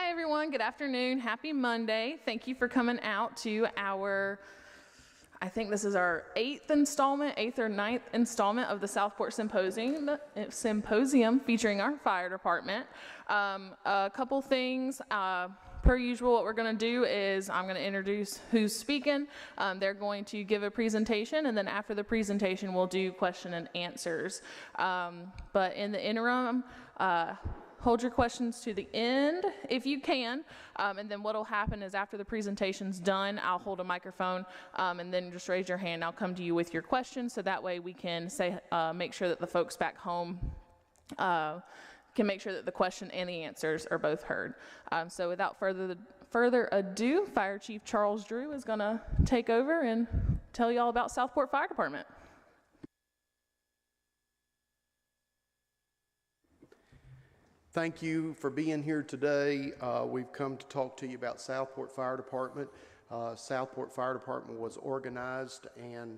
Hi everyone, good afternoon, happy Monday. Thank you for coming out to our, I think this is our eighth or ninth installment of the Southport Symposium featuring our fire department. A couple things, per usual what we're going to do is I'm going to introduce who's speaking. They're going to give a presentation, and then after the presentation we'll do question and answers. But in the interim, hold your questions to the end if you can, and then what will happen is after the presentation's done, I'll hold a microphone, and then just raise your hand. I'll come to you with your questions, so that way we can make sure that the folks back home can make sure that the question and the answers are both heard. So without further ado, Fire Chief Charles Drew is going to take over and tell you all about Southport Fire Department. Thank you for being here today. We've come to talk to you about Southport Fire Department. Southport Fire Department was organized and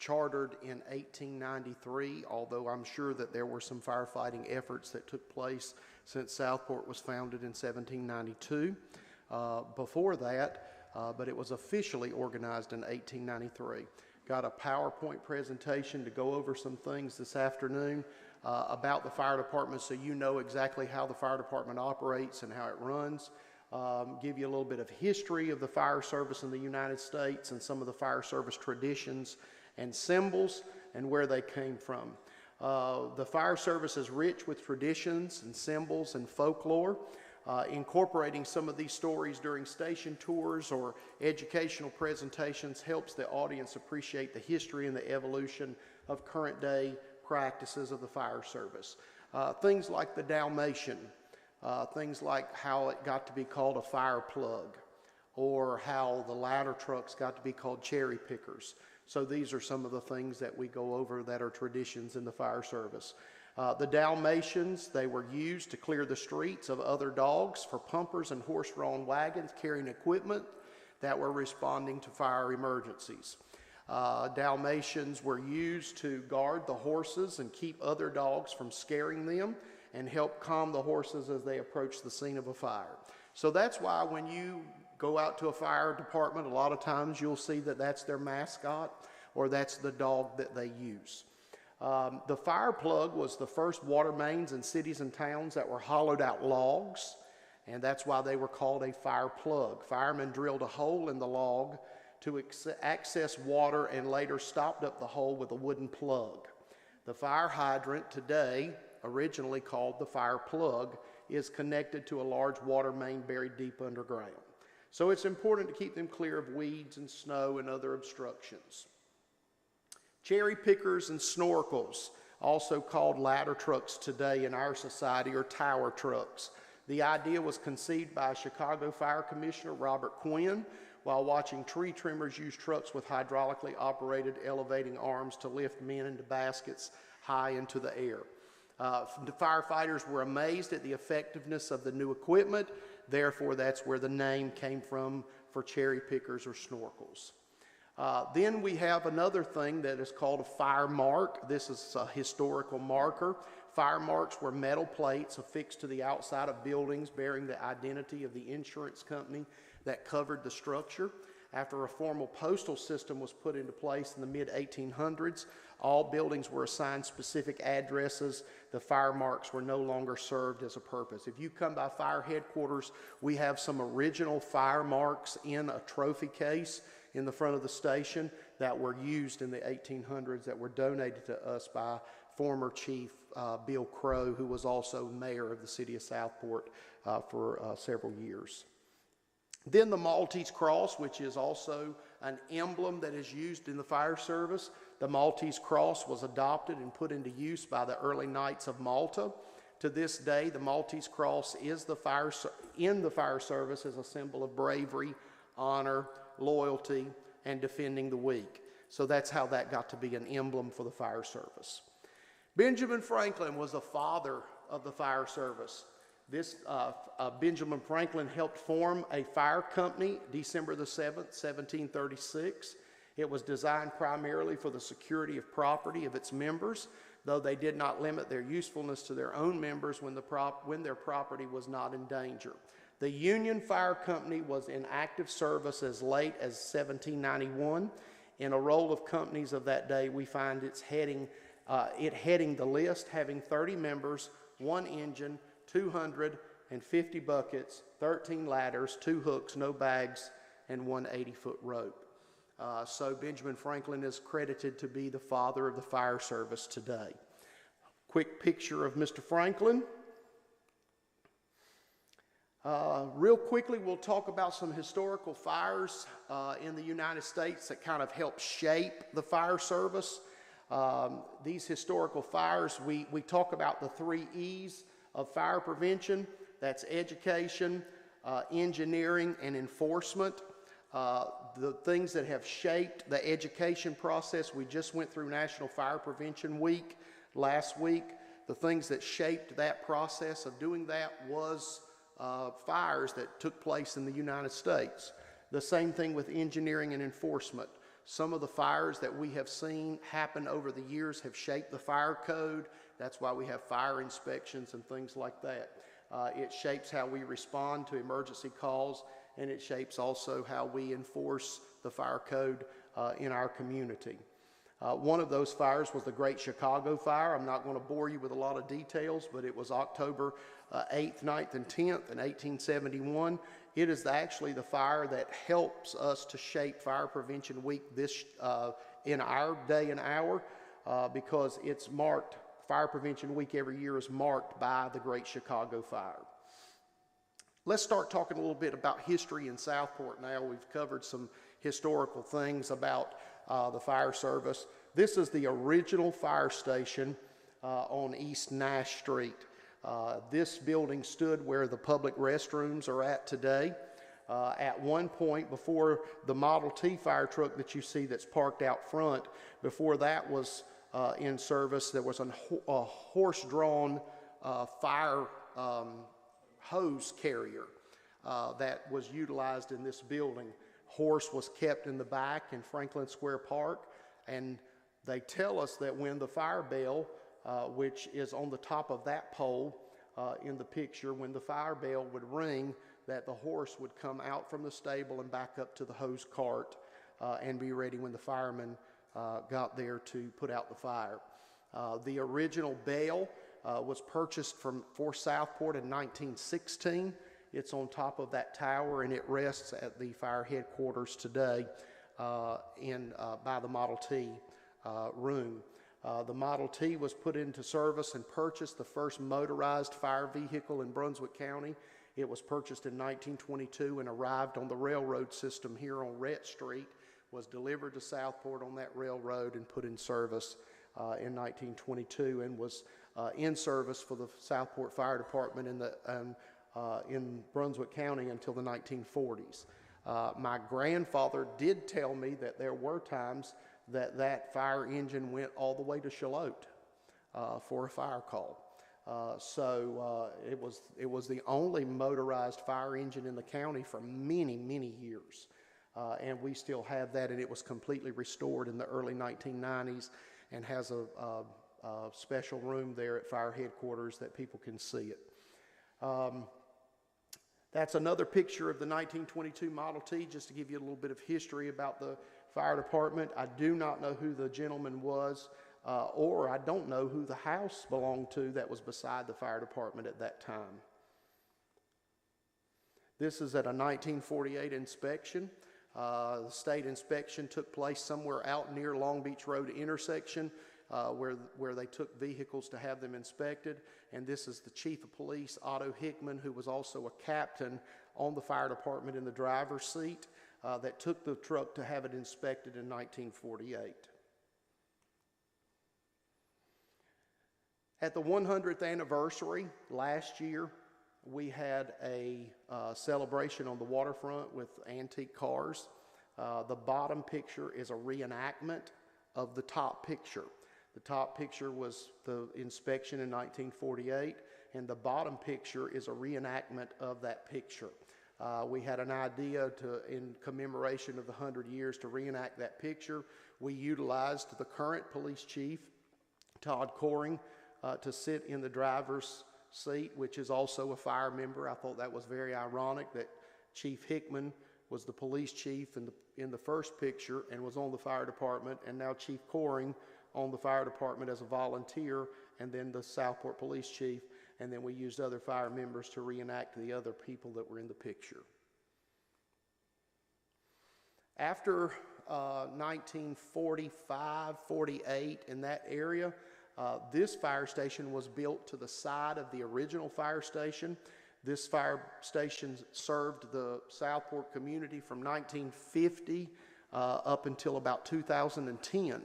chartered in 1893, although I'm sure that there were some firefighting efforts that took place since Southport was founded in 1792. Before that, but it was officially organized in 1893. Got a PowerPoint presentation to go over some things this afternoon about the fire department, so you know exactly how the fire department operates and how it runs. Give you a little bit of history of the fire service in the United States and some of the fire service traditions and symbols and where they came from. The fire service is rich with traditions and symbols and folklore. Incorporating some of these stories during station tours or educational presentations helps the audience appreciate the history and the evolution of current day practices of the fire service. Things like the Dalmatian, things like how it got to be called a fire plug, or how the ladder trucks got to be called cherry pickers. So these are some of the things that we go over that are traditions in the fire service. The Dalmatians, they were used to clear the streets of other dogs for pumpers and horse-drawn wagons carrying equipment that were responding to fire emergencies. Dalmatians were used to guard the horses and keep other dogs from scaring them and help calm the horses as they approach the scene of a fire. So that's why when you go out to a fire department, a lot of times you'll see that that's their mascot or that's the dog that they use. The fire plug was the first water mains in cities and towns that were hollowed out logs, and that's why they were called a fire plug. Firemen drilled a hole in the log to access water and later stopped up the hole with a wooden plug. The fire hydrant today, originally called the fire plug, is connected to a large water main buried deep underground. So it's important to keep them clear of weeds and snow and other obstructions. Cherry pickers and snorkels, also called ladder trucks today in our society, or tower trucks. The idea was conceived by Chicago Fire Commissioner Robert Quinn while watching tree trimmers use trucks with hydraulically operated elevating arms to lift men into baskets high into the air. The firefighters were amazed at the effectiveness of the new equipment, therefore that's where the name came from for cherry pickers or snorkels. Then we have another thing that is called a fire mark. This is a historical marker. Fire marks were metal plates affixed to the outside of buildings bearing the identity of the insurance company that covered the structure. After a formal postal system was put into place in the mid-1800s, all buildings were assigned specific addresses. The fire marks were no longer served as a purpose. If you come by fire headquarters, we have some original fire marks in a trophy case in the front of the station that were used in the 1800s that were donated to us by former Chief Bill Crow, who was also mayor of the city of Southport for several years. Then the Maltese cross, which is also an emblem that is used in the fire service. The Maltese cross was adopted and put into use by the early Knights of Malta. To this day, the Maltese cross is in the fire service as a symbol of bravery, honor, loyalty, and defending the weak. So that's how that got to be an emblem for the fire service. Benjamin Franklin was the father of the fire service. Benjamin Franklin helped form a fire company December the 7th, 1736. It was designed primarily for the security of property of its members. though they did not limit their usefulness to their own members when their property was not in danger. The Union Fire Company was in active service as late as 1791. In a roll of companies of that day, we find it heading the list, having 30 members, 1 engine, 250 buckets, 13 ladders, 2 hooks, no bags, and 1 80-foot rope. So Benjamin Franklin is credited to be the father of the fire service today. Quick picture of Mr. Franklin. Real quickly, we'll talk about some historical fires in the United States that kind of help shape the fire service. These historical fires, we talk about the 3 E's of fire prevention. That's education, engineering, and enforcement. The things that have shaped the education process, we just went through National Fire Prevention Week last week. The things that shaped that process of doing that was fires that took place in the United States. The same thing with engineering and enforcement. Some of the fires that we have seen happen over the years have shaped the fire code. That's why we have fire inspections and things like that. It shapes how we respond to emergency calls, and it shapes also how we enforce the fire code in our community. One of those fires was the Great Chicago Fire. I'm not going to bore you with a lot of details, but it was October 8th, 9th, and 10th in 1871. It is actually the fire that helps us to shape Fire Prevention Week in our day and hour because it's marked, Fire Prevention Week every year is marked by the Great Chicago Fire. Let's start talking a little bit about history in Southport now. We've covered some historical things about the fire service. This is the original fire station on East Nash Street. This building stood where the public restrooms are at today. At one point, before the Model T fire truck that you see that's parked out front, before that was in service, there was a horse-drawn fire hose carrier that was utilized in this building. Horse was kept in the back in Franklin Square Park, and they tell us that when the fire bell, which is on the top of that pole in the picture, when the fire bell would ring, that the horse would come out from the stable and back up to the hose cart and be ready when the firemen got there to put out the fire. The original bell was purchased for Southport in 1916. It's on top of that tower, and it rests at the fire headquarters today by the Model T room. The Model T was put into service and purchased, the first motorized fire vehicle in Brunswick County. It was purchased in 1922 and arrived on the railroad system here on Rhett Street, was delivered to Southport on that railroad and put in service in 1922, and was in service for the Southport Fire Department in Brunswick County until the 1940s. My grandfather did tell me that there were times that fire engine went all the way to Charlotte for a fire call. It was the only motorized fire engine in the county for many, many years. And we still have that, and it was completely restored in the early 1990s and has a special room there at fire headquarters that people can see it. That's another picture of the 1922 Model T, just to give you a little bit of history about the fire department. I do not know who the gentleman was, or I don't know who the house belonged to that was beside the fire department at that time. This is at a 1948 inspection. The state inspection took place somewhere out near Long Beach Road intersection where they took vehicles to have them inspected. And this is the chief of police, Otto Hickman, who was also a captain on the fire department in the driver's seat, that took the truck to have it inspected in 1948. At the 100th anniversary last year, we had a celebration on the waterfront with antique cars. The bottom picture is a reenactment of the top picture. The top picture was the inspection in 1948, and the bottom picture is a reenactment of that picture. We had an idea in commemoration of the 100 years to reenact that picture. We utilized the current police chief Todd Coring to sit in the driver's seat, which is also a fire member. I thought that was very ironic that Chief Hickman was the police chief in the first picture and was on the fire department, and now Chief Coring on the fire department as a volunteer, and then the Southport police chief, and then we used other fire members to reenact the other people that were in the picture. After 1945, 48, in that area, this fire station was built to the side of the original fire station. This fire station served the Southport community from 1950 up until about 2010.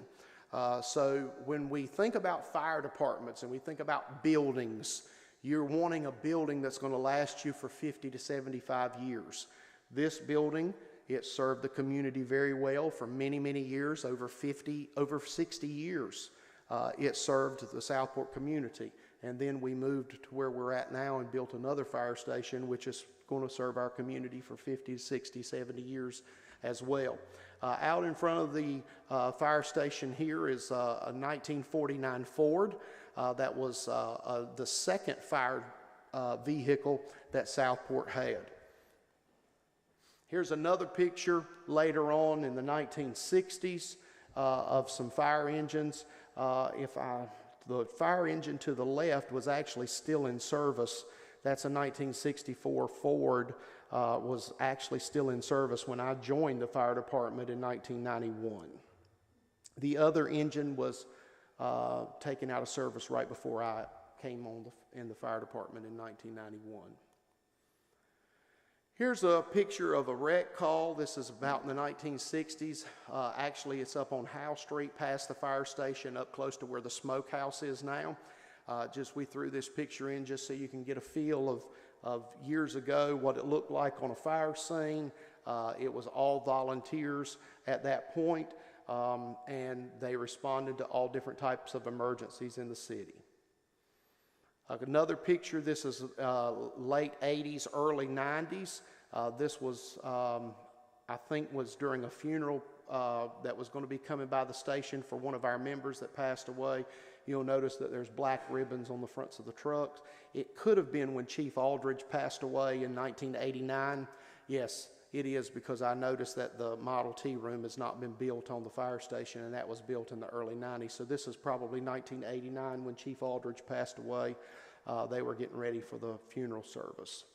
So when we think about fire departments and we think about buildings, you're wanting a building that's going to last you for 50 to 75 years. This building, it served the community very well for many, many years, over 60 years. It served the Southport community. And then we moved to where we're at now and built another fire station, which is going to serve our community for 50, 60, 70 years as well. Out in front of the fire station here is a 1949 Ford. That was the second fire vehicle that Southport had. Here's another picture later on in the 1960s of some fire engines. The fire engine to the left was actually still in service. That's a 1964 Ford, was actually still in service when I joined the fire department in 1991. The other engine was taken out of service right before I came on in the fire department in 1991. Here's a picture of a wreck call. This is about in the 1960s. Actually, it's up on Howe Street past the fire station, up close to where the smokehouse is now. We threw this picture in just so you can get a feel of years ago what it looked like on a fire scene. It was all volunteers at that point, and they responded to all different types of emergencies in the city. Another picture, this is late 80s, early 90s. This was, I think, was during a funeral that was going to be coming by the station for one of our members that passed away. You'll notice that there's black ribbons on the fronts of the trucks. It could have been when Chief Aldridge passed away in 1989. Yes, it is, because I noticed that the Model T room has not been built on the fire station, and that was built in the early 90s. So this is probably 1989 when Chief Aldridge passed away. They were getting ready for the funeral service.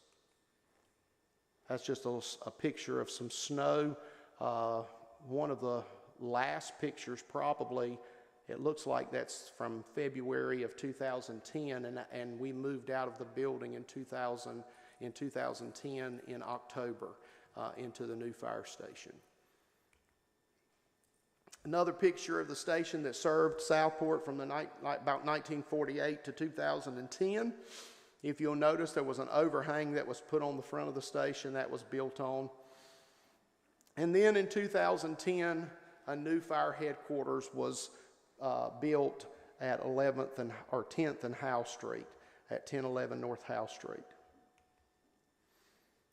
That's just a picture of some snow. One of the last pictures, probably, it looks like that's from February of 2010, and we moved out of the building in 2010 in October into the new fire station. Another picture of the station that served Southport from about 1948 to 2010. If you'll notice, there was an overhang that was put on the front of the station that was built on. And then in 2010, a new fire headquarters was built at 10th and Howe Street, at 1011 North Howe Street.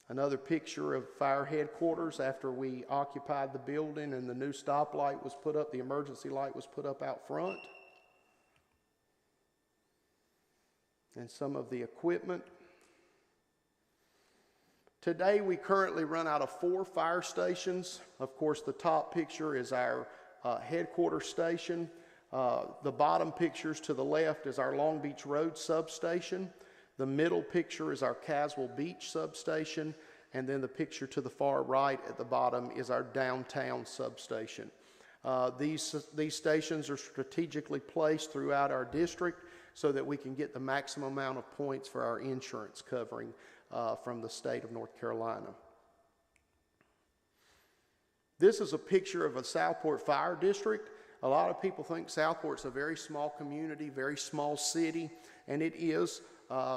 Another picture of fire headquarters after we occupied the building and the new stoplight was put up, the emergency light was put up out front. And some of the equipment. Today we currently run out of 4 fire stations. Of course, the top picture is our headquarters station. The bottom pictures to the left is our Long Beach Road substation. The middle picture is our Caswell Beach substation, and then the picture to the far right at the bottom is our downtown substation. These stations are strategically placed throughout our district so that we can get the maximum amount of points for our insurance covering from the state of North Carolina. This is a picture of a Southport fire district. A lot of people think Southport's a very small community, very small city, and it is.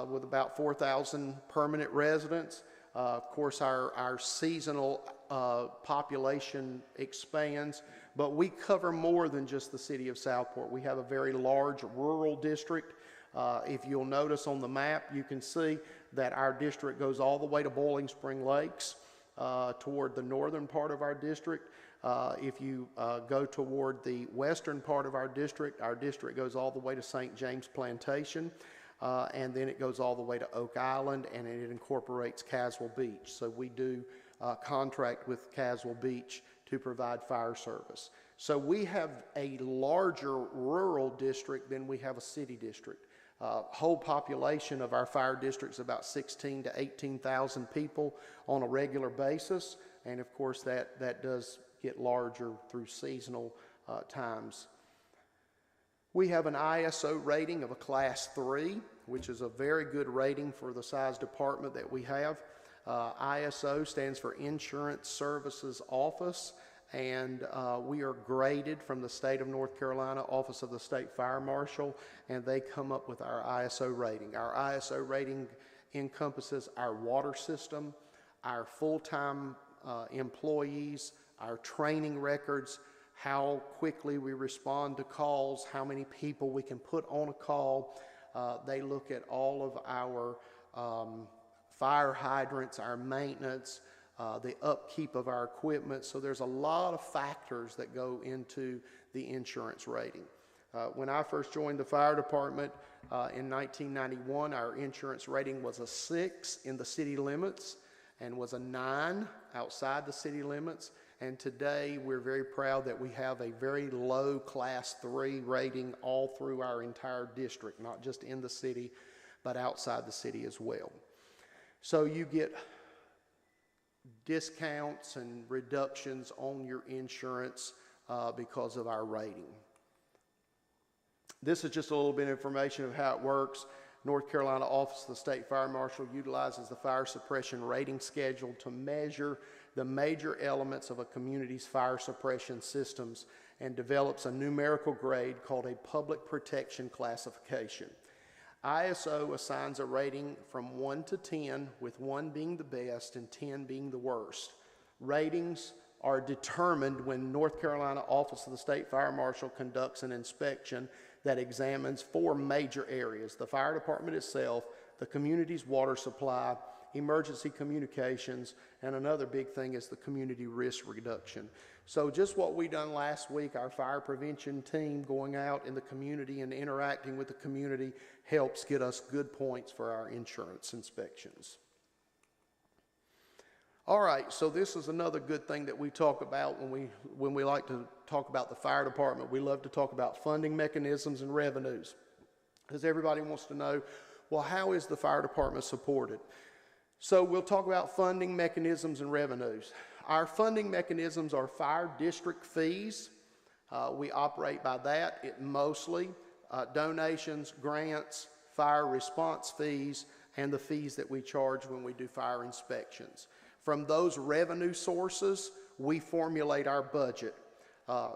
With about 4,000 permanent residents. Of course, our seasonal population expands, but we cover more than just the city of Southport. We have a very large rural district. If you'll notice on the map, you can see that our district goes all the way to Boiling Spring Lakes toward the northern part of our district. If you go toward the western part of our district goes all the way to St. James Plantation, and then it goes all the way to Oak Island, and it incorporates Caswell Beach. So we do contract with Caswell Beach to provide fire service. So we have a larger rural district than we have a city district. Whole population of our fire district is about 16 to 18,000 people on a regular basis, and of course that does get larger through seasonal times. We have an ISO rating of a Class 3, which is a very good rating for the size department that we have. ISO stands for Insurance Services Office, and we are graded from the state of North Carolina, Office of the State Fire Marshal, and they come up with our ISO rating. Our ISO rating encompasses our water system, our full-time employees, our training records, how quickly we respond to calls, how many people we can put on a call. They look at all of our fire hydrants, our maintenance, the upkeep of our equipment. So there's a lot of factors that go into the insurance rating. When I first joined the fire department in 1991, our insurance rating was a 6 in the city limits and was a 9 outside the city limits. And today we're very proud that we have a very low Class 3 rating all through our entire district, not just in the city, but outside the city as well. So you get discounts and reductions on your insurance because of our rating. This is just a little bit of information of how it works. North Carolina Office of the State Fire Marshal utilizes the fire suppression rating schedule to measure the major elements of a community's fire suppression systems and develops a numerical grade called a public protection classification. ISO assigns a rating from 1 to 10, with 1 being the best and 10 being the worst. Ratings are determined when North Carolina Office of the State Fire Marshal conducts an inspection that examines 4 major areas: the fire department itself, the community's water supply, emergency communications, and another big thing is the community risk reduction. So just what we done last week, our fire prevention team going out in the community and interacting with the community helps get us good points for our insurance inspections. All right, so this is another good thing that we talk about when we like to talk about the fire department. We love to talk about funding mechanisms and revenues, because everybody wants to know, well, how is the fire department supported? So we'll talk about funding mechanisms and revenues. Our funding mechanisms are fire district fees. We operate by that. It mostly donations, grants, fire response fees, and the fees that we charge when we do fire inspections. From those revenue sources, we formulate our budget.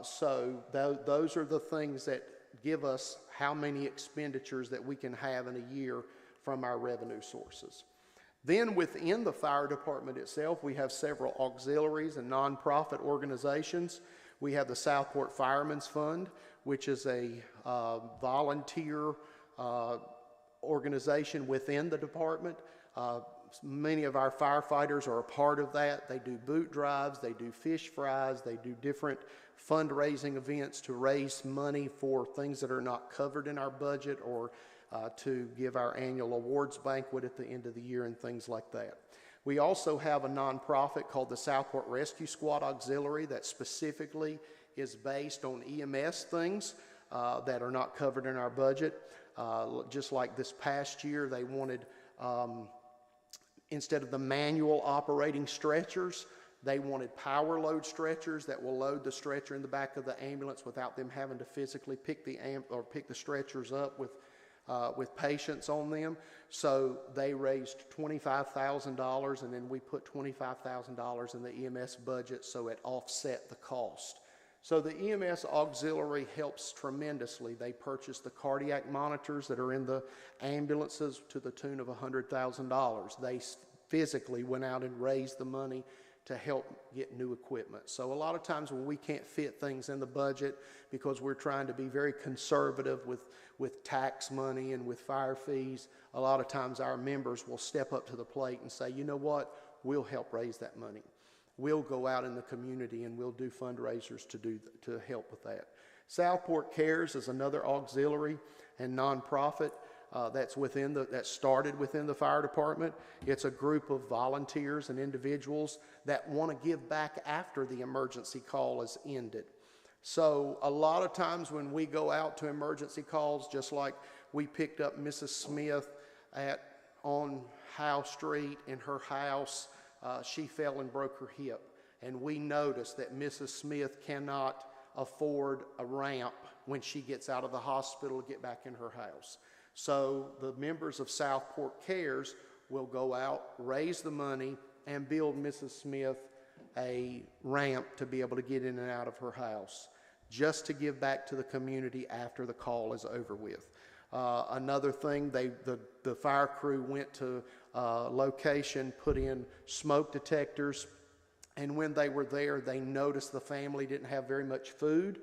So those are the things that give us how many expenditures that we can have in a year from our revenue sources. Then within the fire department itself, we have several auxiliaries and nonprofit organizations. We have the Southport Firemen's Fund, which is a volunteer organization within the department. Many of our firefighters are a part of that. They do boot drives, they do fish fries, they do different fundraising events to raise money for things that are not covered in our budget, or to give our annual awards banquet at the end of the year and things like that. We also have a nonprofit called the Southport Rescue Squad Auxiliary that specifically is based on EMS things that are not covered in our budget. Just like this past year, they wanted, instead of the manual operating stretchers, they wanted power load stretchers that will load the stretcher in the back of the ambulance without them having to physically pick the stretchers up with patients on them. So they raised $25,000, and then we put $25,000 in the EMS budget so it offset the cost. So the EMS auxiliary helps tremendously. They purchased the cardiac monitors that are in the ambulances to the tune of $100,000. They physically went out and raised the money to help get new equipment. So a lot of times when we can't fit things in the budget because we're trying to be very conservative with tax money and with fire fees, a lot of times our members will step up to the plate and say, you know what, we'll help raise that money. we'll go out in the community and we'll do fundraisers to help with that. Southport Cares is another auxiliary and nonprofit that started within the fire department. It's a group of volunteers and individuals that want to give back after the emergency call is ended. So a lot of times when we go out to emergency calls, just like we picked up Mrs. Smith on Howe Street in her house, she fell and broke her hip. And we noticed that Mrs. Smith cannot afford a ramp when she gets out of the hospital to get back in her house. So the members of Southport Cares will go out, raise the money, and build Mrs. Smith a ramp to be able to get in and out of her house, just to give back to the community after the call is over with. Another thing, the fire crew went to location, put in smoke detectors, and when they were there, they noticed the family didn't have very much food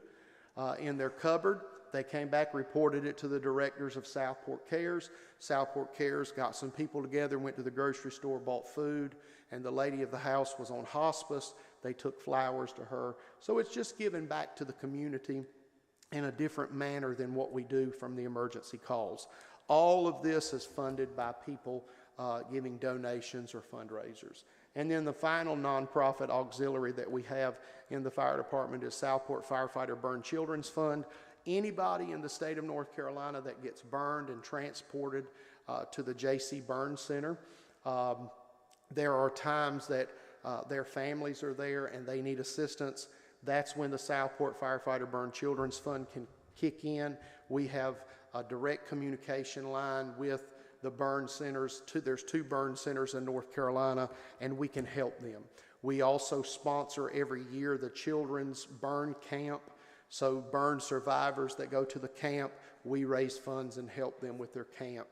in their cupboard. They came back, reported it to the directors of Southport Cares. Southport Cares got some people together, went to the grocery store, bought food, and the lady of the house was on hospice. They took flowers to her. So it's just giving back to the community in a different manner than what we do from the emergency calls. All of this is funded by people giving donations or fundraisers. And then the final nonprofit auxiliary that we have in the fire department is Southport Firefighter Burn Children's Fund. Anybody in the state of North Carolina that gets burned and transported to the J.C. Burn Center, there are times that their families are there and they need assistance. That's when the Southport Firefighter Burn Children's Fund can kick in. We have a direct communication line with the burn centers. There's 2 burn centers in North Carolina, and we can help them. We also sponsor every year the Children's Burn Camp. So burn survivors that go to the camp, we raise funds and help them with their camp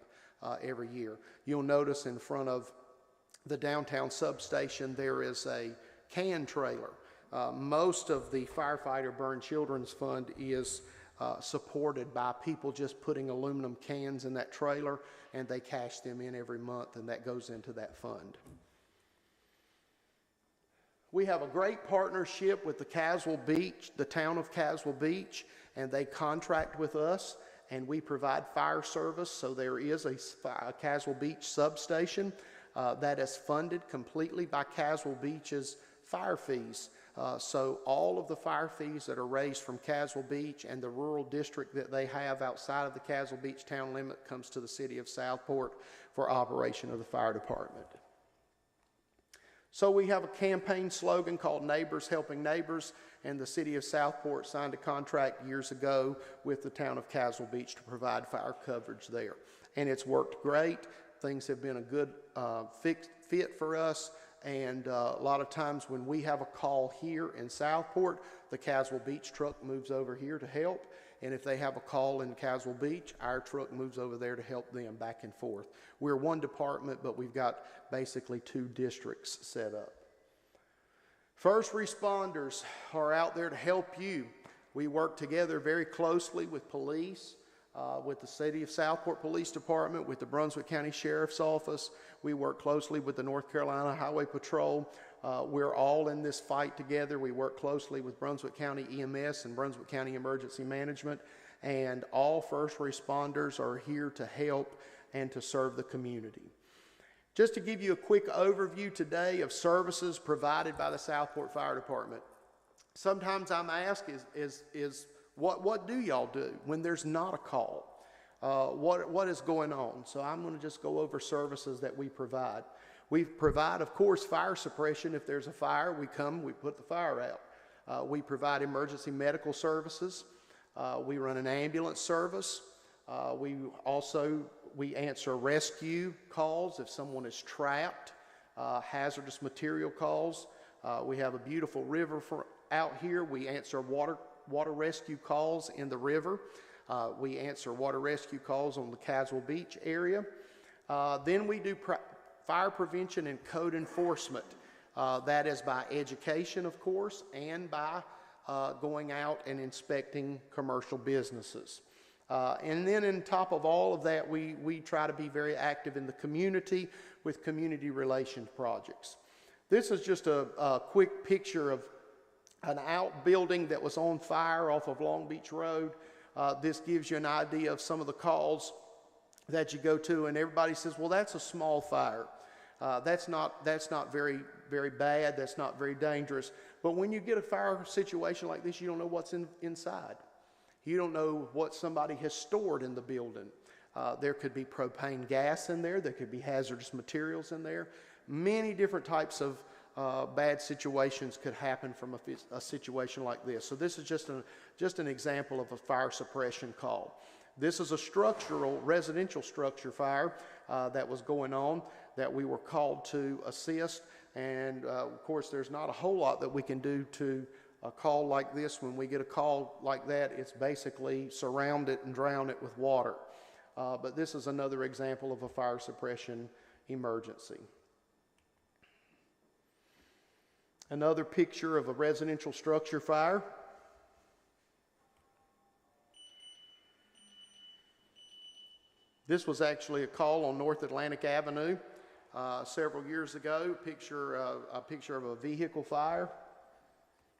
every year. You'll notice in front of the downtown substation there is a can trailer. Most of the Firefighter Burn Children's Fund is supported by people just putting aluminum cans in that trailer, and they cash them in every month, and that goes into that fund. We have a great partnership with the town of Caswell Beach, and they contract with us, and we provide fire service. So there is a Caswell Beach substation that is funded completely by Caswell Beach's fire fees. So all of the fire fees that are raised from Caswell Beach and the rural district that they have outside of the Caswell Beach town limit comes to the city of Southport for operation of the fire department. So we have a campaign slogan called Neighbors Helping Neighbors, and the city of Southport signed a contract years ago with the town of Caswell Beach to provide fire coverage there. And it's worked great. Things have been a good fit for us. And a lot of times when we have a call here in Southport, the Caswell Beach truck moves over here to help. And if they have a call in Caswell Beach, our truck moves over there to help them back and forth. We're one department, but we've got basically 2 districts set up. First responders are out there to help you. We work together very closely with police, with the City of Southport Police Department, with the Brunswick County Sheriff's Office. We work closely with the North Carolina Highway Patrol. We're all in this fight together. We work closely with Brunswick County EMS and Brunswick County Emergency Management, and all first responders are here to help and to serve the community. Just to give you a quick overview today of services provided by the Southport Fire Department. Sometimes I'm asked what do y'all do when there's not a call? What is going on? So I'm going to just go over services that we provide. We provide, of course, fire suppression. If there's a fire, we put the fire out. We provide emergency medical services. We run an ambulance service. We answer rescue calls if someone is trapped, hazardous material calls. We have a beautiful river out here. We answer water rescue calls in the river. We answer water rescue calls on the Caswell Beach area. Then we do fire prevention and code enforcement. That is by education, of course, and by going out and inspecting commercial businesses. And then on top of all of that, we try to be very active in the community with community relations projects. This is just a quick picture of an outbuilding that was on fire off of Long Beach Road. This gives you an idea of some of the calls that you go to, and everybody says, well, that's a small fire. That's not very, very bad. That's not very dangerous. But when you get a fire situation like this, you don't know what's inside. You don't know what somebody has stored in the building. There could be propane gas in there. There could be hazardous materials in there. Many different types of bad situations could happen from a situation like this. So this is just an example of a fire suppression call. This is a residential structure fire that was going on that we were called to assist. And of course, there's not a whole lot that we can do to a call like this. When we get a call like that, it's basically surround it and drown it with water. But this is another example of a fire suppression emergency. Another picture of a residential structure fire. This was actually a call on North Atlantic Avenue several years ago. A picture of a vehicle fire.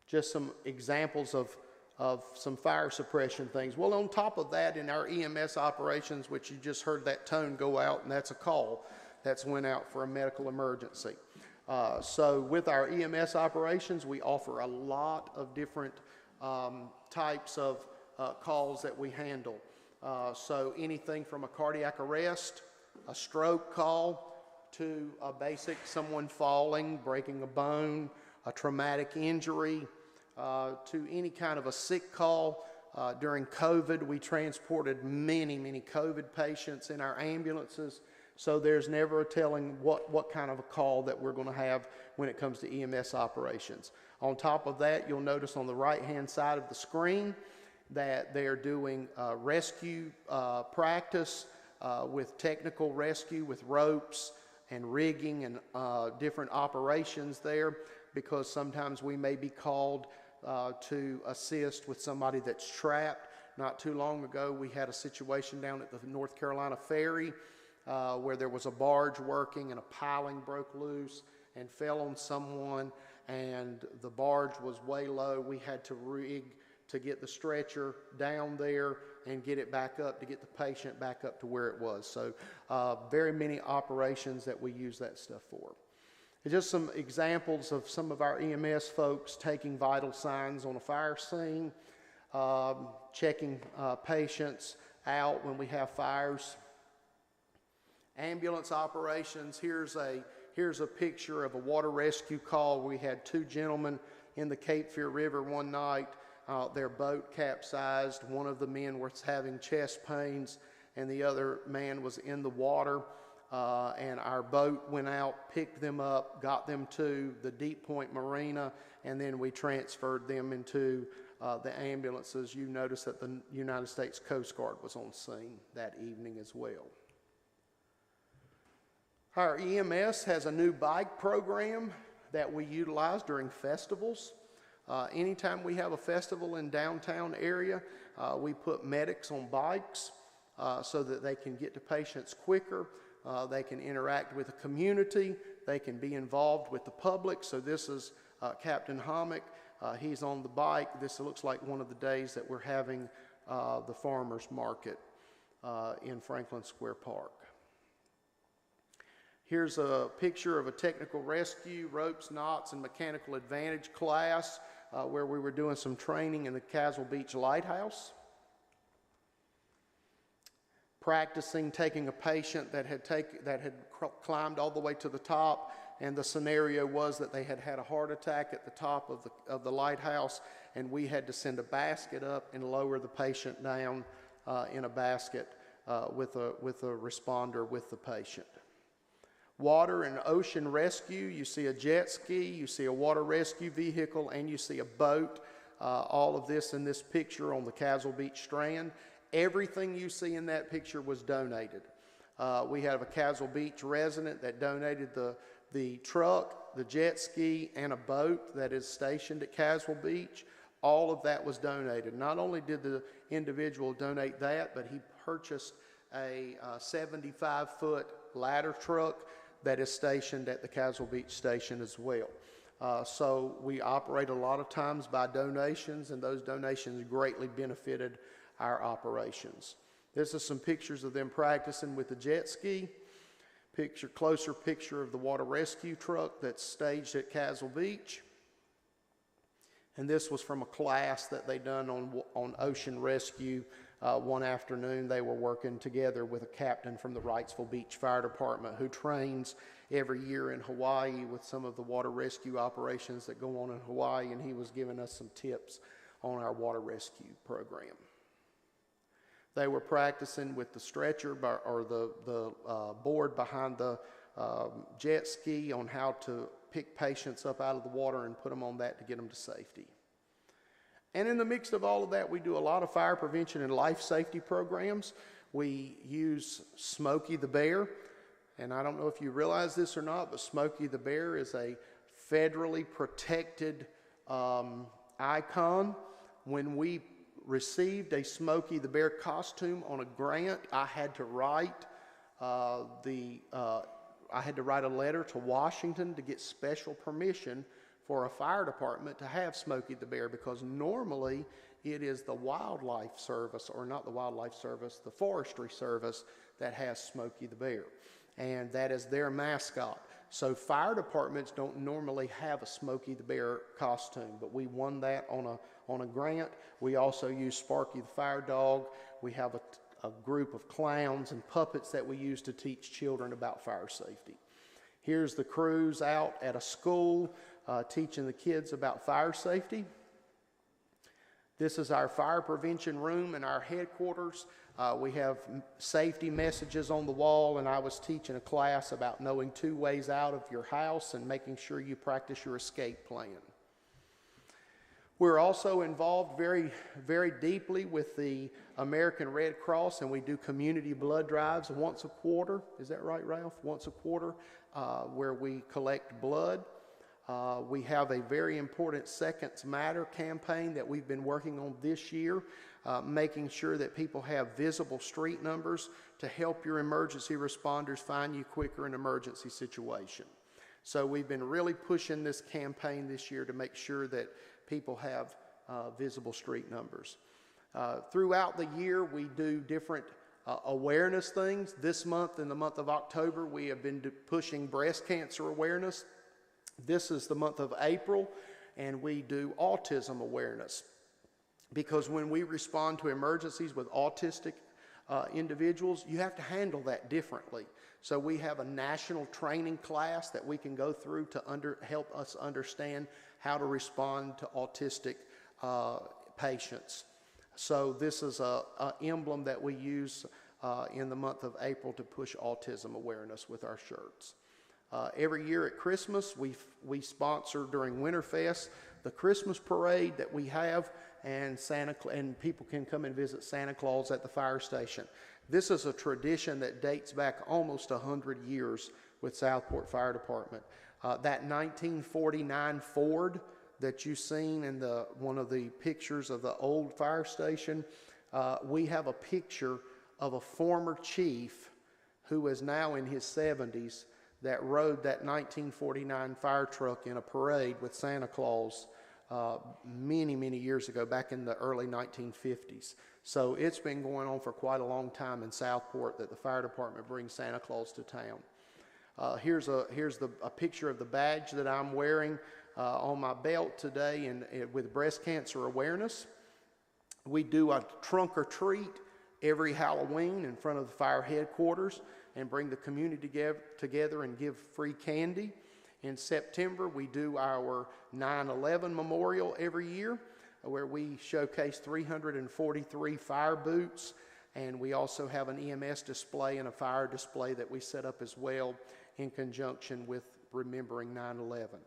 Just some examples of some fire suppression things. Well, on top of that, in our EMS operations, which you just heard that tone go out, and that's a call that's went out for a medical emergency. So with our EMS operations, we offer a lot of different types of calls that we handle. So anything from a cardiac arrest, a stroke call, to a basic someone falling, breaking a bone, a traumatic injury, to any kind of a sick call. During COVID, we transported many, many COVID patients in our ambulances. So there's never a telling what kind of a call that we're going to have when it comes to EMS operations. On top of that, you'll notice on the right-hand side of the screen that they're doing rescue practice with technical rescue with ropes and rigging and different operations there, because sometimes we may be called to assist with somebody that's trapped. Not too long ago, we had a situation down at the North Carolina Ferry where there was a barge working and a piling broke loose and fell on someone, and the barge was way low. We had to rig to get the stretcher down there and get it back up to get the patient back up to where it was. So very many operations that we use that stuff for. Just some examples of some of our EMS folks taking vital signs on a fire scene, checking patients out when we have fires. Ambulance operations. Here's a picture of a water rescue call. We had two gentlemen in the Cape Fear River one night. Their boat capsized. One of the men was having chest pains, and the other man was in the water. And our boat went out, picked them up, got them to the Deep Point Marina, and then we transferred them into the ambulances. You notice that the United States Coast Guard was on scene that evening as well. Our EMS has a new bike program that we utilize during festivals. Anytime we have a festival in downtown area, we put medics on bikes so that they can get to patients quicker. They can interact with the community. They can be involved with the public. So this is Captain Hommick. He's on the bike. This looks like one of the days that we're having the farmers market in Franklin Square Park. Here's a picture of a technical rescue, ropes, knots, and mechanical advantage class where we were doing some training in the Castle Beach Lighthouse. Practicing taking a patient that had climbed all the way to the top, and the scenario was that they had had a heart attack at the top of the lighthouse, and we had to send a basket up and lower the patient down in a basket with a responder with the patient. Water and ocean rescue, you see a jet ski, you see a water rescue vehicle, and you see a boat. All of this in this picture on the Castle Beach Strand. Everything you see in that picture was donated. We have a Castle Beach resident that donated the truck, the jet ski, and a boat that is stationed at Castle Beach. All of that was donated. Not only did the individual donate that, but he purchased a 75-foot ladder truck that is stationed at the Caswell Beach station as well. So we operate a lot of times by donations, and those donations greatly benefited our operations. This is some pictures of them practicing with the jet ski. Closer picture of the water rescue truck that's staged at Caswell Beach. And this was from a class that they done on ocean rescue. One afternoon they were working together with a captain from the Wrightsville Beach Fire Department who trains every year in Hawaii with some of the water rescue operations that go on in Hawaii, and he was giving us some tips on our water rescue program. They were practicing with the stretcher or the board behind the jet ski on how to pick patients up out of the water and put them on that to get them to safety. And in the mix of all of that, we do a lot of fire prevention and life safety programs. We use Smokey the Bear, and I don't know if you realize this or not, but Smokey the Bear is a federally protected icon. When we received a Smokey the Bear costume on a grant, I had to write a letter to Washington to get special permission for a fire department to have Smokey the Bear, because normally it is the Wildlife Service, or not the Wildlife Service, the Forestry Service that has Smokey the Bear, and that is their mascot. So fire departments don't normally have a Smokey the Bear costume, but we won that on a grant. We also use Sparky the Fire Dog. We have a group of clowns and puppets that we use to teach children about fire safety. Here's the crews out at a school teaching the kids about fire safety. This is our fire prevention room in our headquarters. We have safety messages on the wall, and I was teaching a class about knowing 2 ways out of your house and making sure you practice your escape plan. We're also involved very, very deeply with the American Red Cross, and we do community blood drives once a quarter. Is that right, Ralph? Once a quarter, where we collect blood. We have a very important Seconds Matter campaign that we've been working on this year, making sure that people have visible street numbers to help your emergency responders find you quicker in an emergency situation. So we've been really pushing this campaign this year to make sure that people have visible street numbers. Throughout the year, we do different awareness things. This month, in the month of October, we have been pushing breast cancer awareness. This is the month of April, and we do autism awareness. Because when we respond to emergencies with autistic individuals, you have to handle that differently. So we have a national training class that we can go through to help us understand how to respond to autistic patients. So this is an emblem that we use in the month of April to push autism awareness with our shirts. Every year at Christmas, we sponsor during Winterfest the Christmas parade that we have, and people can come and visit Santa Claus at the fire station. This is a tradition that dates back almost 100 years with Southport Fire Department. That 1949 Ford that you've seen in one of the pictures of the old fire station, we have a picture of a former chief who is now in his 70s that rode that 1949 fire truck in a parade with Santa Claus many, many years ago, back in the early 1950s. So it's been going on for quite a long time in Southport that the fire department brings Santa Claus to town. Here's a picture of the badge that I'm wearing on my belt today with breast cancer awareness. We do a trunk or treat every Halloween in front of the fire headquarters and bring the community together and give free candy. In September, we do our 9/11 memorial every year, where we showcase 343 fire boots, and we also have an EMS display and a fire display that we set up as well in conjunction with remembering 9/11.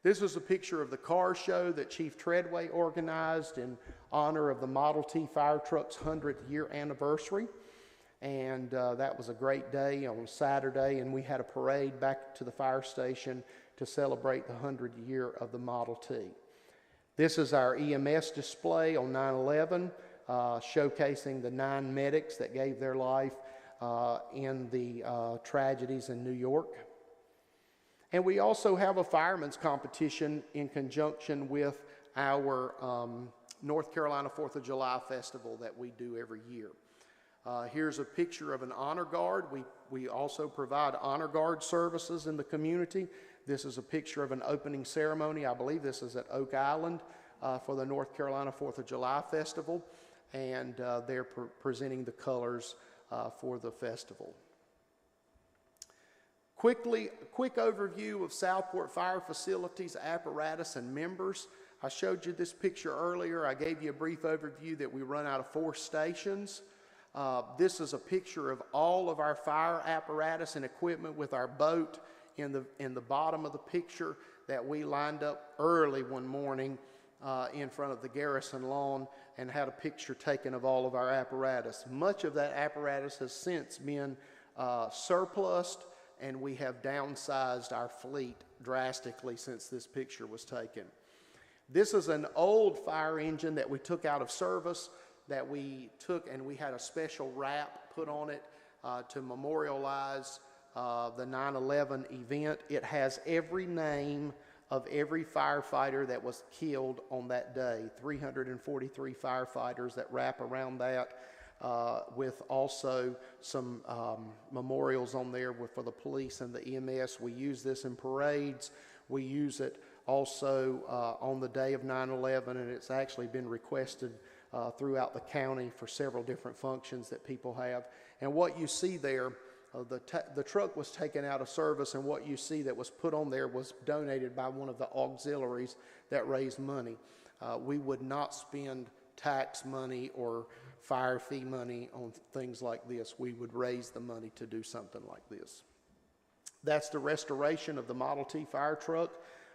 This is a picture of the car show that Chief Treadway organized in honor of the Model T fire truck's 100th year anniversary. And that was a great day on Saturday, and we had a parade back to the fire station to celebrate the 100th year of the Model T. This is our EMS display on 9/11, showcasing the 9 medics that gave their life in the tragedies in New York. And we also have a fireman's competition in conjunction with our North Carolina 4th of July Festival that we do every year. Here's a picture of an honor guard. We also provide honor guard services in the community. This is a picture of an opening ceremony. I believe this is at Oak Island for the North Carolina 4th of July Festival, and they're presenting the colors for the festival. Quick overview of Southport Fire Facilities, apparatus, and members. I showed you this picture earlier. I gave you a brief overview that we run out of 4 stations. This is a picture of all of our fire apparatus and equipment with our boat in the bottom of the picture that we lined up early one morning in front of the Garrison lawn and had a picture taken of all of our apparatus. Much of that apparatus has since been surplused, and we have downsized our fleet drastically since this picture was taken. This is an old fire engine that we took out of service, that we took and we had a special wrap put on it to memorialize the 9/11 event. It has every name of every firefighter that was killed on that day, 343 firefighters that wrap around that, with also some memorials on there for the police and the EMS. We use this in parades. We use it also on the day of 9/11, and it's actually been requested throughout the county for several different functions that people have. And what you see there, the truck was taken out of service, and what you see that was put on there was donated by one of the auxiliaries that raised money. We would not spend tax money or fire fee money on things like this. We would raise the money to do something like this. That's the restoration of the Model T fire truck,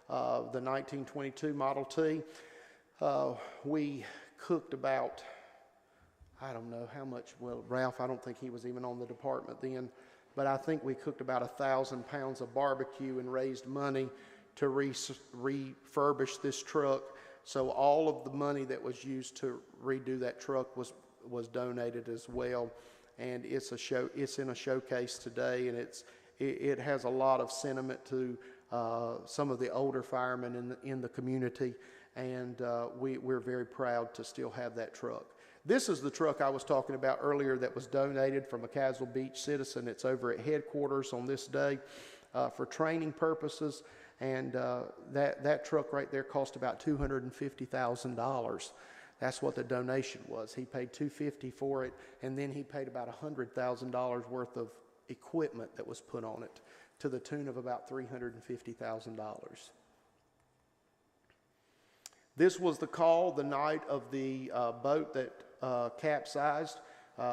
the 1922 Model T. We cooked about, I don't know how much, well, Ralph, I don't think he was even on the department then, but I think we cooked about 1,000 pounds of barbecue and raised money to refurbish this truck. So all of the money that was used to redo that truck was donated as well, and it's in a showcase today, and it has a lot of sentiment to some of the older firemen in the community, and we're very proud to still have that truck. This is the truck I was talking about earlier that was donated from a Castle Beach citizen. It's over at headquarters on this day for training purposes, and that truck right there cost about $250,000. That's what the donation was. He paid $250,000 for it, and then he paid about $100,000 worth of equipment that was put on it, to the tune of about $350,000. This was the call the night of the boat that capsized.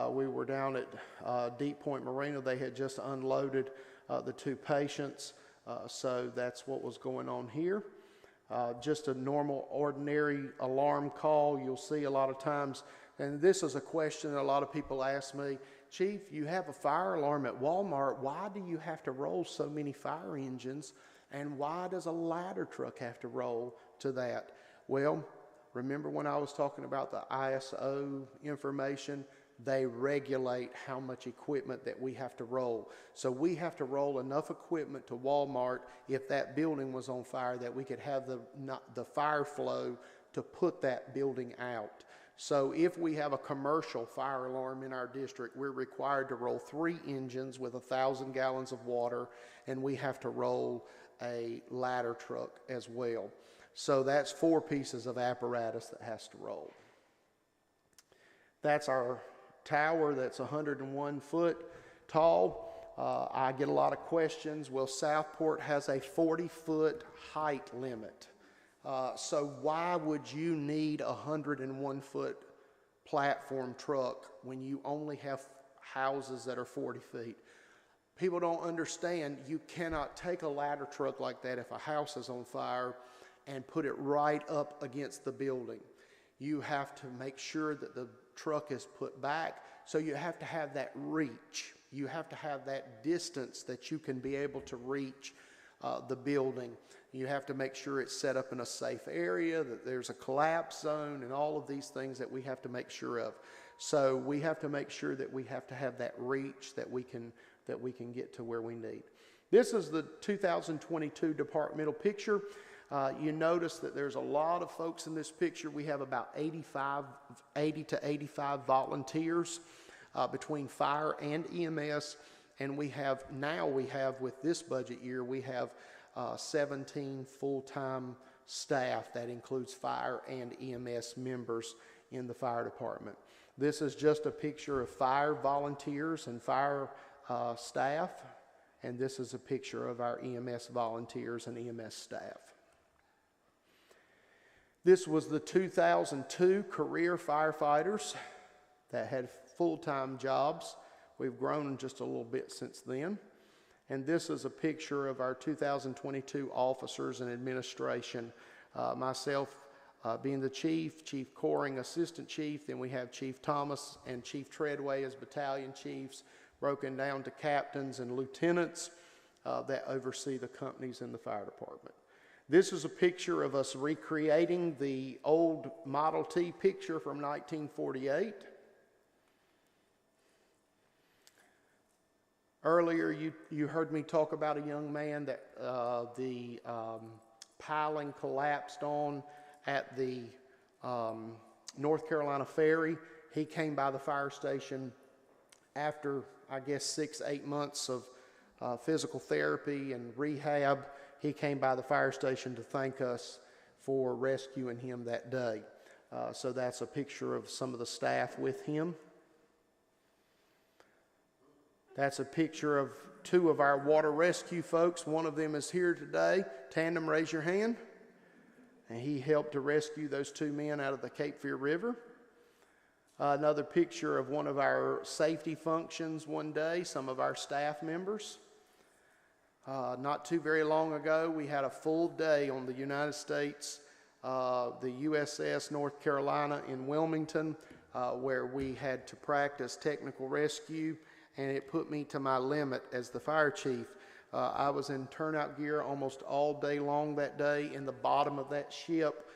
We were down at Deep Point Marina. They had just unloaded the 2 patients, so that's what was going on here. Just a normal, ordinary alarm call. You'll see a lot of times, and this is a question that a lot of people ask me, Chief, you have a fire alarm at Walmart. Why do you have to roll so many fire engines, and why does a ladder truck have to roll to that? Well, remember when I was talking about the ISO information? They regulate how much equipment that we have to roll. So we have to roll enough equipment to Walmart if that building was on fire that we could have the fire flow to put that building out. So if we have a commercial fire alarm in our district, we're required to roll 3 engines with 1,000 gallons of water, and we have to roll a ladder truck as well. So that's 4 pieces of apparatus that has to roll. That's our tower that's 101 foot tall. I get a lot of questions. Well, Southport has a 40-foot height limit. So why would you need a 101-foot platform truck when you only have houses that are 40 feet? People don't understand you cannot take a ladder truck like that if a house is on fire and put it right up against the building. You have to make sure that the truck is put back, so you have to have that reach. You have to have that distance that you can be able to reach the building. You have to make sure it's set up in a safe area, that there's a collapse zone, and all of these things that we have to make sure of. So we have to make sure that we have to have that reach that we can get to where we need. This is the 2022 departmental picture. You notice that there's a lot of folks in this picture. We have about 80 to 85 volunteers between fire and EMS, and we have with this budget year, we have 17 full-time staff. That includes fire and EMS members in the fire department. This is just a picture of fire volunteers and fire staff, and this is a picture of our EMS volunteers and EMS staff. This was the 2002 career firefighters that had full-time jobs. We've grown just a little bit since then. And this is a picture of our 2022 officers and administration. Myself being the chief, Chief Coring assistant chief, then we have Chief Thomas and Chief Treadway as battalion chiefs, broken down to captains and lieutenants that oversee the companies in the fire department. This is a picture of us recreating the old Model T picture from 1948. Earlier, you heard me talk about a young man that the piling collapsed on at the North Carolina ferry. He came by the fire station after, I guess, 6-8 months of physical therapy and rehab. He came by the fire station to thank us for rescuing him that day. So that's a picture of some of the staff with him. That's a picture of 2 of our water rescue folks. One of them is here today. Tandem, raise your hand. And he helped to rescue those 2 men out of the Cape Fear River. Another picture of one of our safety functions one day, some of our staff members. Not too very long ago, we had a full day on the United States, the USS North Carolina in Wilmington, where we had to practice technical rescue, and it put me to my limit as the fire chief. I was in turnout gear almost all day long that day. In the bottom of that ship,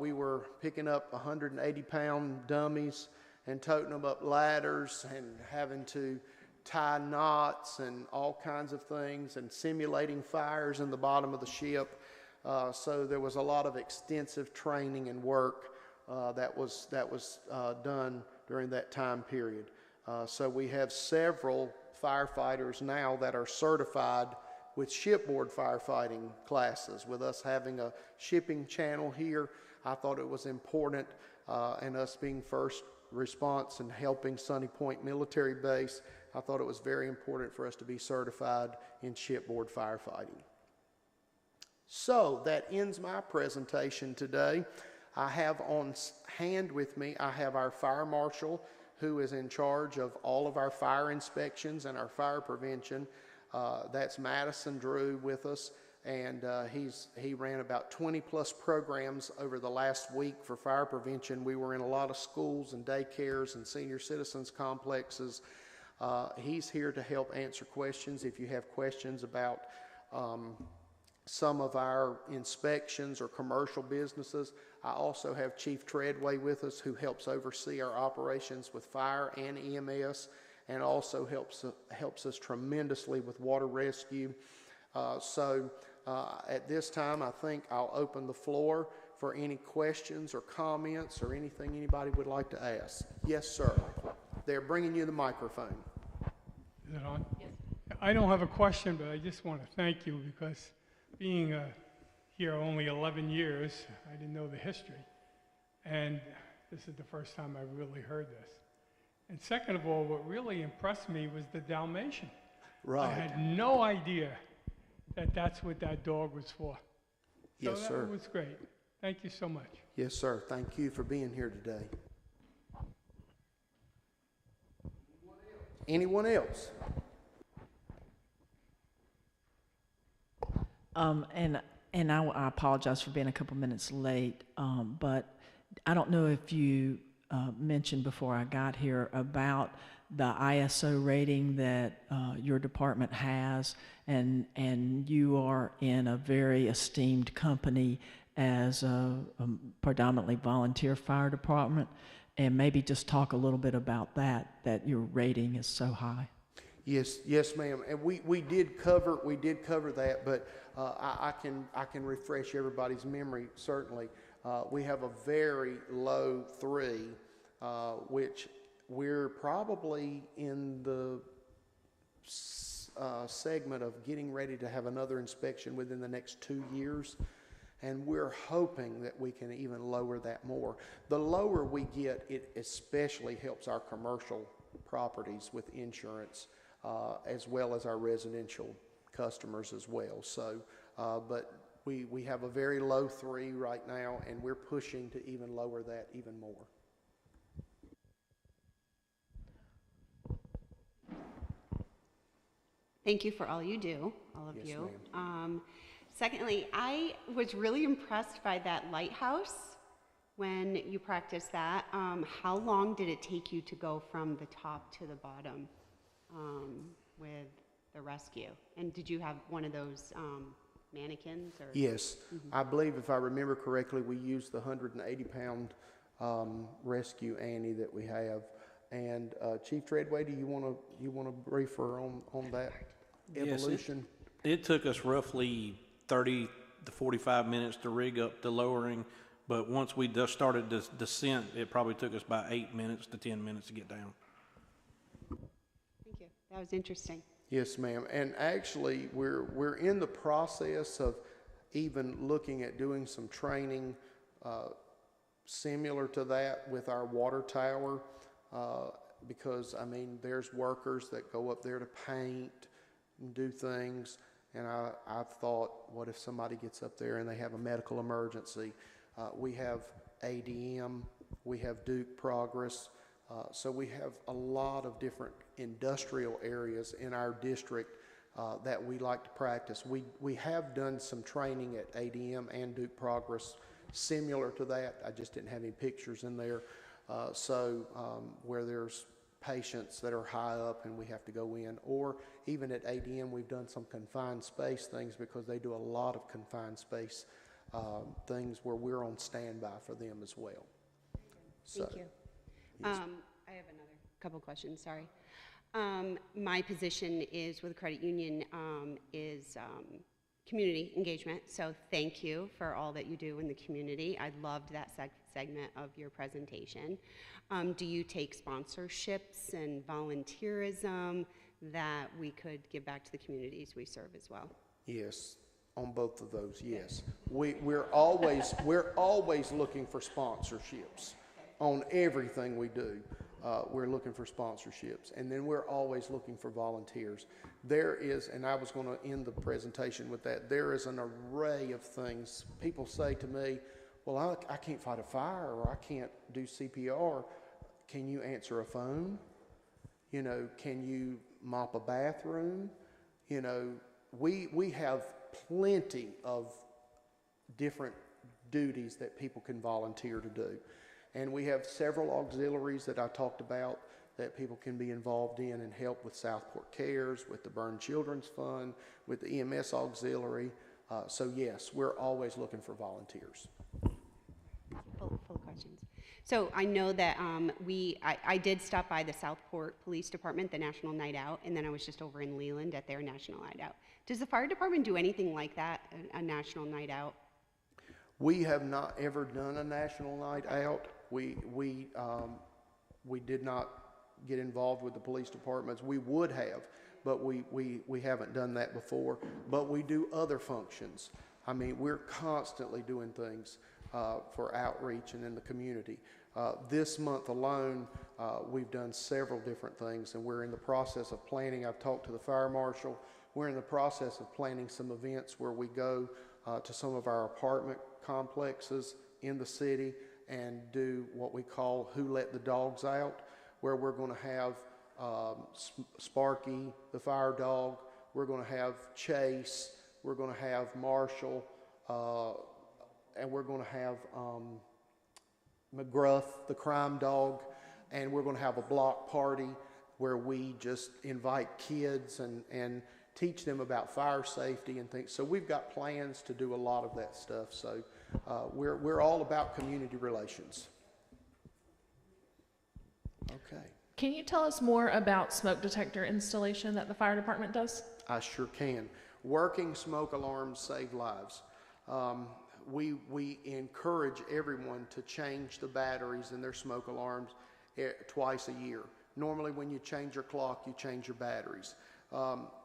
we were picking up 180-pound dummies and toting them up ladders and having to tie knots and all kinds of things and simulating fires in the bottom of the ship. So there was a lot of extensive training and work that was done during that time period. So we have several firefighters now that are certified with shipboard firefighting classes. With us having a shipping channel here, I thought it was important, and us being first response and helping Sunny Point Military Base, I thought it was very important for us to be certified in shipboard firefighting. So that ends my presentation today. I have on hand with me, I have our fire marshal who is in charge of all of our fire inspections and our fire prevention. That's Madison Drew with us, and he ran about 20 plus programs over the last week for fire prevention. We were in a lot of schools and daycares and senior citizens complexes. He's here to help answer questions. If you have questions about some of our inspections or commercial businesses, I also have Chief Treadway with us, who helps oversee our operations with fire and EMS, and also helps us tremendously with water rescue. At this time, I think I'll open the floor for any questions or comments or anything anybody would like to ask. Yes, sir. They're bringing you the microphone. Is it on? Yes. I don't have a question, but I just want to thank you, because being here only 11 years, I didn't know the history. And this is the first time I really heard this. And second of all, what really impressed me was the Dalmatian. Right. I had no idea that that's what that dog was for. Yes, sir. That was great. Thank you so much. Yes, sir. Thank you for being here today. Anyone else? And I apologize for being a couple minutes late, but I don't know if you mentioned before I got here about the ISO rating that your department has, and you are in a very esteemed company as a predominantly volunteer fire department, and maybe just talk a little bit about that your rating is so high. Yes, ma'am. And we did cover that, but I can refresh everybody's memory certainly. We have a very low 3, which we're probably in the segment of getting ready to have another inspection within the next 2 years. And we're hoping that we can even lower that more. The lower we get, it especially helps our commercial properties with insurance, as well as our residential customers as well. So, but we have a very low 3 right now, and we're pushing to even lower that even more. Thank you for all you do, all of Yes, you. ma'am. Secondly, I was really impressed by that lighthouse when you practiced that. How long did it take you to go from the top to the bottom with the rescue? And did you have one of those mannequins? Or? Yes. I believe, if I remember correctly, we used the 180-pound rescue Annie that we have. And Chief Treadway, do you want to brief her on that evolution? Yes, it took us roughly 30 to 45 minutes to rig up the lowering, but once we just started the descent, it probably took us about 8 minutes to 10 minutes to get down. Thank you. That was interesting. Yes, ma'am. And actually, we're in the process of even looking at doing some training similar to that with our water tower, because, I mean, there's workers that go up there to paint and do things. And I've thought, what if somebody gets up there and they have a medical emergency? We have ADM, we have Duke Progress, so we have a lot of different industrial areas in our district that we like to practice. We have done some training at ADM and Duke Progress similar to that. I just didn't have any pictures in there. Where there's patients that are high up and we have to go in, or even at ADM we've done some confined space things, because they do a lot of confined space things where we're on standby for them as well. Thank you. I have another couple questions, sorry. My position is with the credit union is community engagement, so thank you for all that you do in the community. I loved that segment of your presentation. Do you take sponsorships and volunteerism that we could give back to the communities we serve as well? Yes, on both of those, yes. We're always looking for sponsorships on everything we do. We're looking for sponsorships, and then we're always looking for volunteers. There is, and I was going to end the presentation with that, there is an array of things. People say to me, well, I can't fight a fire, or I can't do CPR. Can you answer a phone? You know, can you mop a bathroom? You know, we have plenty of different duties that people can volunteer to do. And we have several auxiliaries that I talked about that people can be involved in and help with Southport Cares, with the Burn Children's Fund, with the EMS auxiliary. So yes, we're always looking for volunteers. Full questions. So I know that I did stop by the Southport Police Department, the National Night Out, and then I was just over in Leland at their National Night Out. Does the fire department do anything like that, a National Night Out? We have not ever done a National Night Out. We did not get involved with the police departments. We would have, but we haven't done that before. But we do other functions. I mean, we're constantly doing things for outreach and in the community. This month alone, we've done several different things, and we're in the process of planning. I've talked to the fire marshal. We're in the process of planning some events where we go to some of our apartment complexes in the city and do what we call Who Let the Dogs Out, where we're going to have Sparky, the fire dog. We're going to have Chase. We're going to have Marshall. And we're going to have McGruff, the crime dog. And we're going to have a block party where we just invite kids and teach them about fire safety and things. So we've got plans to do a lot of that stuff. So we're all about community relations. Okay. Can you tell us more about smoke detector installation that the fire department does? I sure can. Working smoke alarms save lives. We encourage everyone to change the batteries in their smoke alarms twice a year. Normally when you change your clock, you change your batteries.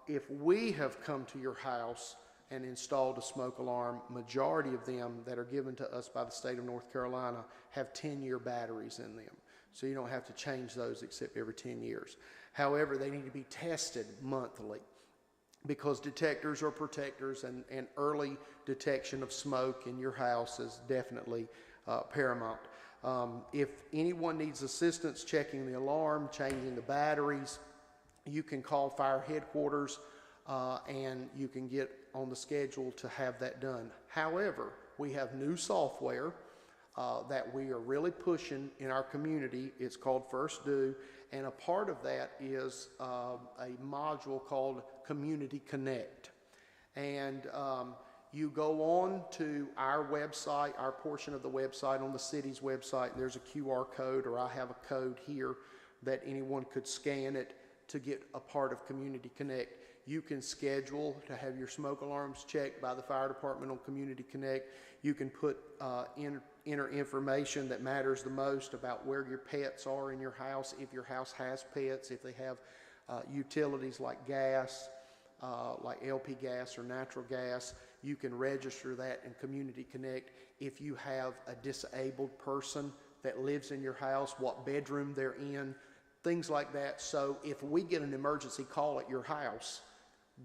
If we have come to your house and installed a smoke alarm, majority of them that are given to us by the state of North Carolina have 10-year batteries in them. So you don't have to change those except every 10 years. However, they need to be tested monthly because detectors are protectors, and early detection of smoke in your house is definitely paramount. If anyone needs assistance checking the alarm, changing the batteries, you can call fire headquarters and you can get on the schedule to have that done. However, we have new software that we are really pushing in our community. It's called First Do, and a part of that is a module called Community Connect. And you go on to our website, our portion of the website on the city's website, and there's a QR code, or I have a code here that anyone could scan it to get a part of Community Connect. You can schedule to have your smoke alarms checked by the fire department on Community Connect. You can put enter information that matters the most about where your pets are in your house, if your house has pets, if they have utilities like gas, like LP gas or natural gas. You can register that in Community Connect. If you have a disabled person that lives in your house, what bedroom they're in, things like that. So if we get an emergency call at your house,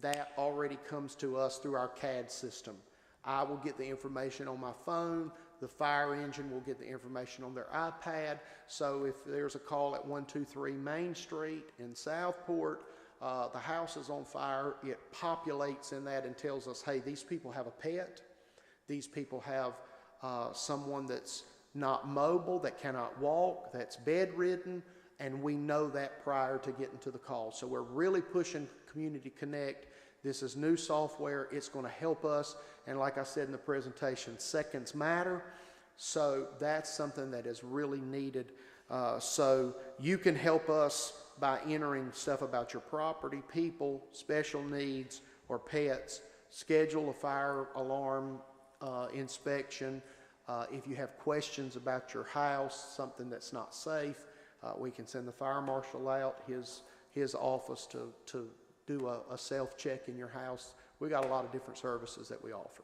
that already comes to us through our CAD system. I will get the information on my phone. The fire engine will get the information on their iPad. So if there's a call at 123 Main Street in Southport, the house is on fire, it populates in that and tells us, hey, these people have a pet. These people have someone that's not mobile, that cannot walk, that's bedridden, and we know that prior to getting to the call. So we're really pushing Community Connect. This is new software. It's going to help us. And like I said in the presentation, seconds matter. So that's something that is really needed. So you can help us by entering stuff about your property, people, special needs, or pets. Schedule a fire alarm inspection. If you have questions about your house, something that's not safe, we can send the fire marshal out, his office to do a self-check in your house. We got a lot of different services that we offer.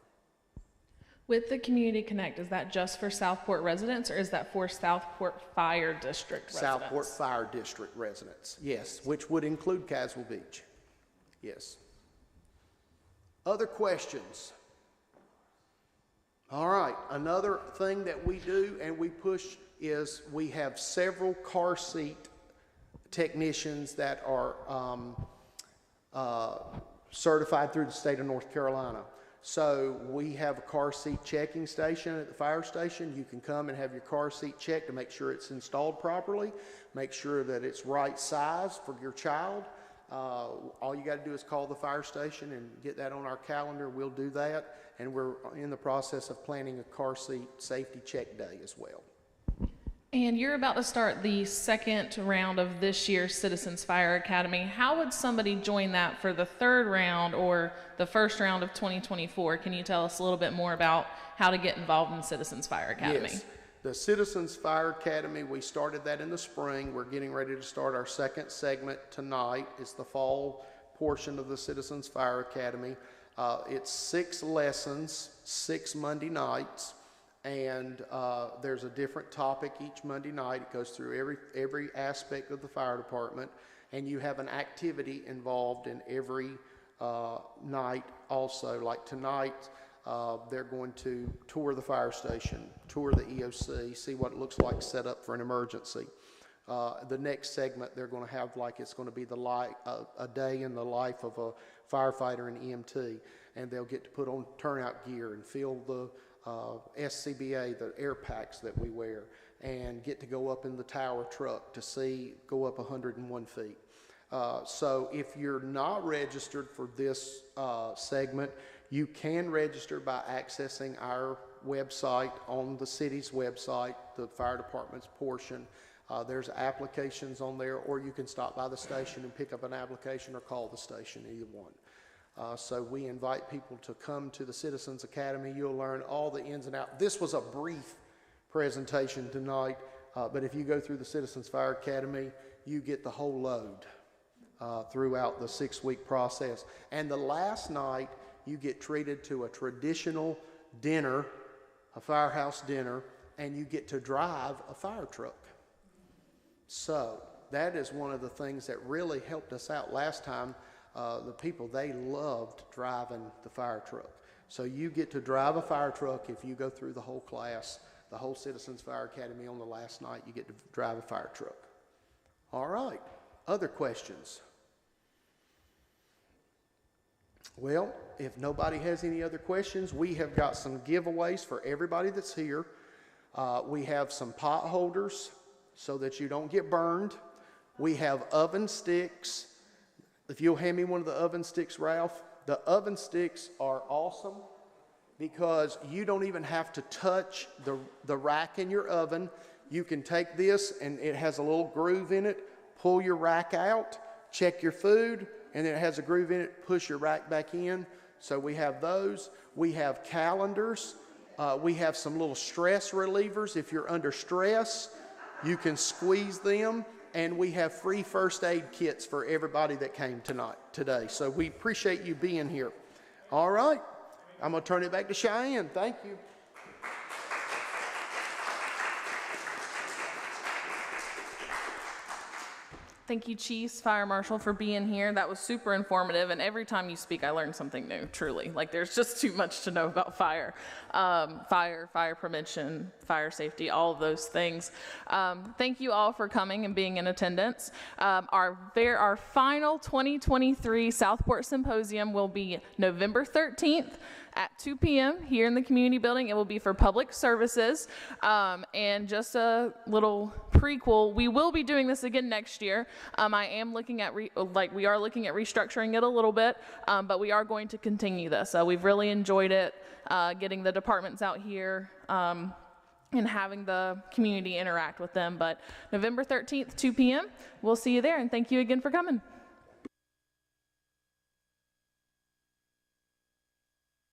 With the Community Connect, is that just for Southport residents, or is that for Southport Fire District residents? Southport Fire District residents, yes, which would include Caswell Beach, yes. Other questions? All right, another thing that we do and we push is we have several car seat technicians that are certified through the state of North Carolina. So we have a car seat checking station at the fire station. You can come and have your car seat checked to make sure it's installed properly, make sure that it's right size for your child. All you got to do is call the fire station and get that on our calendar. We'll do that, and we're in the process of planning a car seat safety check day as well. And you're about to start the second round of this year's Citizens Fire Academy. How would somebody join that for the third round or the first round of 2024? Can you tell us a little bit more about how to get involved in Citizens Fire Academy? Yes. The Citizens Fire Academy, we started that in the spring. We're getting ready to start our second segment tonight. It's the fall portion of the Citizens Fire Academy. It's 6 lessons, 6 Monday nights. And there's a different topic each Monday night. It goes through every aspect of the fire department, and you have an activity involved in every night also. Like tonight, they're going to tour the fire station, tour the EOC, see what it looks like set up for an emergency. The next segment they're going to have, like, it's going to be a day in the life of a firefighter and EMT, and they'll get to put on turnout gear and feel the SCBA, the air packs that we wear, and get to go up in the tower truck to go up 101 feet. So if you're not registered for this segment, you can register by accessing our website on the city's website, the fire department's portion. There's applications on there, or you can stop by the station and pick up an application or call the station, either one. So we invite people to come to the Citizens Academy. You'll learn all the ins and outs. This was a brief presentation tonight, but if you go through the Citizens Fire Academy, you get the whole load throughout the 6-week process. And the last night, you get treated to a traditional dinner, a firehouse dinner, and you get to drive a fire truck. So that is one of the things that really helped us out last time. The people, they loved driving the fire truck. So you get to drive a fire truck if you go through the whole class, the whole Citizens Fire Academy on the last night, you get to drive a fire truck. All right, other questions? Well, if nobody has any other questions, we have got some giveaways for everybody that's here. We have some pot holders so that you don't get burned. We have oven sticks. If you'll hand me one of the oven sticks, Ralph. The oven sticks are awesome because you don't even have to touch the rack in your oven. You can take this, and it has a little groove in it. Pull your rack out, check your food, and then it has a groove in it. Push your rack back in. So we have those. We have calendars. We have some little stress relievers. If you're under stress, you can squeeze them. And we have free first aid kits for everybody that came today. So we appreciate you being here. All right. I'm going to turn it back to Cheyenne. Thank you. Thank you, Chiefs, Fire Marshal, for being here. That was super informative, and every time you speak, I learn something new, truly. Like, there's just too much to know about fire. Fire prevention, fire safety, all of those things. Thank you all for coming and being in attendance. Our final 2023 Southport Symposium will be November 13th at 2 p.m. here in the community building. It will be for public services. And just a little prequel, we will be doing this again next year. I am looking at, we are looking at restructuring it a little bit, but we are going to continue this. We've really enjoyed it, getting the departments out here, and having the community interact with them. But November 13th, 2 p.m., we'll see you there, and thank you again for coming.